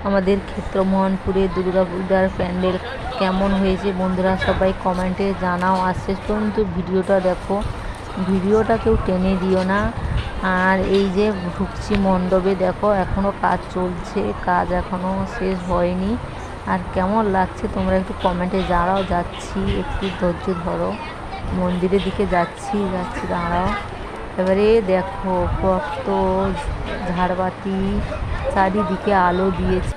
আমাদের ক্ষেত্রমোহনপুরে দুর্গা পূজার প্যান্ডেল কেমন হয়েছে বন্ধুরা সবাই কমেন্টে জানাও। আর শেষ পর্যন্ত ভিডিওটা দেখো, ভিডিওটা কেউ টেনে দিও না। আর এই যে ঢুকছি মণ্ডপে, দেখো এখনও কাজ চলছে, কাজ এখনও শেষ হয়নি। আর কেমন লাগছে তোমরা একটু কমেন্টে জানাও। যাচ্ছি, একটু ধৈর্য ধরো, মন্দিরের দিকে যাচ্ছি দাঁড়াও। এবারে দেখো কত ঝাড়বাতি, চারিদিকে আলো দিয়েছে।